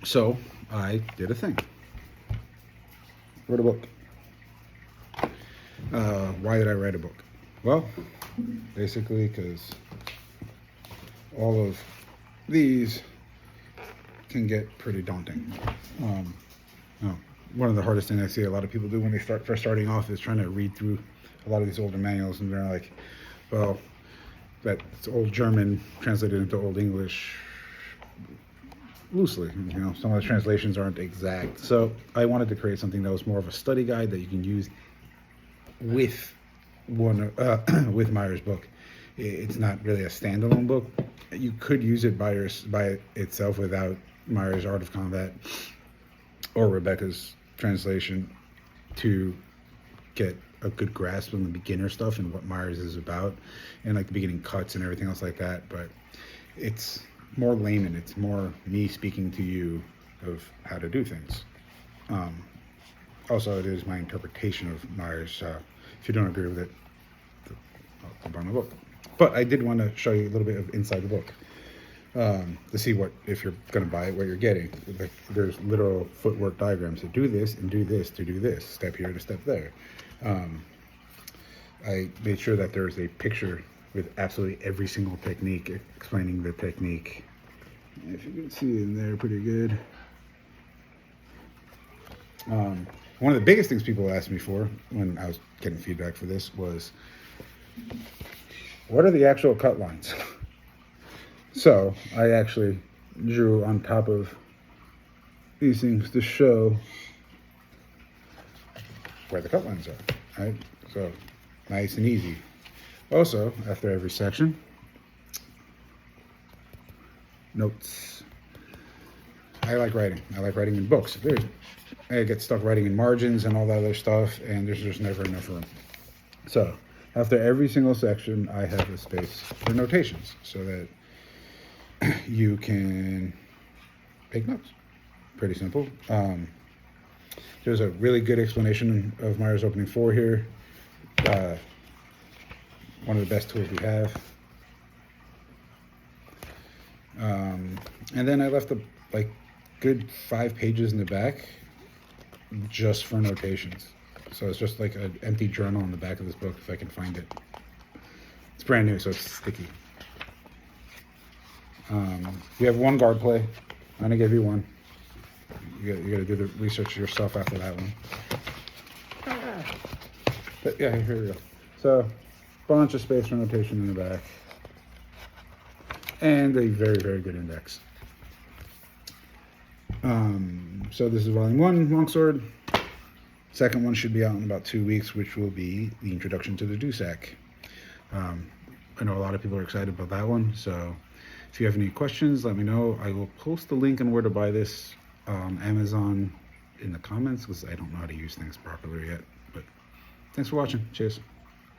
So I did a thing. Wrote a book. Why did I write a book? Well, basically because all of these can get pretty daunting. One of the hardest things I see a lot of people do when they first starting off is trying to read through a lot of these older manuals, and they're like, well, that's old German translated into old English loosely. Some of the translations aren't exact. So I wanted to create something that was more of a study guide that you can use with with Meyer's book. It's not really a standalone book. You could use it by itself without Meyer's Art of Combat or Rebecca's translation to get a good grasp on the beginner stuff and what Meyer's is about, and like the beginning cuts and everything else like that. But it's more layman. It's more me speaking to you of how to do things. Also, it is my interpretation of Meyer's. If you don't agree with it, I'll buy my book. But I did want to show you a little bit of inside the book to see what, if you're going to buy it, what you're getting. There's literal footwork diagrams to do this and do this to do this, step here to step there. I made sure that there's a picture with absolutely every single technique, explaining the technique. If you can see in there pretty good. One of the biggest things people asked me for when I was getting feedback for this was, what are the actual cut lines? So I actually drew on top of these things to show where the cut lines are, right? So nice and easy. Also, after every section, notes. I like writing. I like writing in books. I get stuck writing in margins and all that other stuff, and there's just never enough room. So after every single section, I have a space for notations so that you can take notes. Pretty simple. There's a really good explanation of Meyer's Opening 4 here. One of the best tools we have. And then I left a good 5 pages in the back just for notations. So it's just like an empty journal in the back of this book, if I can find it. It's brand new, so it's sticky. We have one guard play. I'm gonna give you one. You gotta do the research yourself after that one. But yeah, here we go. So, bunch of space for notation in the back. And a very, very good index. So this is volume 1, Longsword. Second one should be out in about 2 weeks, which will be the introduction to the Dusak. I know a lot of people are excited about that one, so if you have any questions, let me know. I will post the link on where to buy this on Amazon in the comments, because I don't know how to use things properly yet. But thanks for watching. Cheers.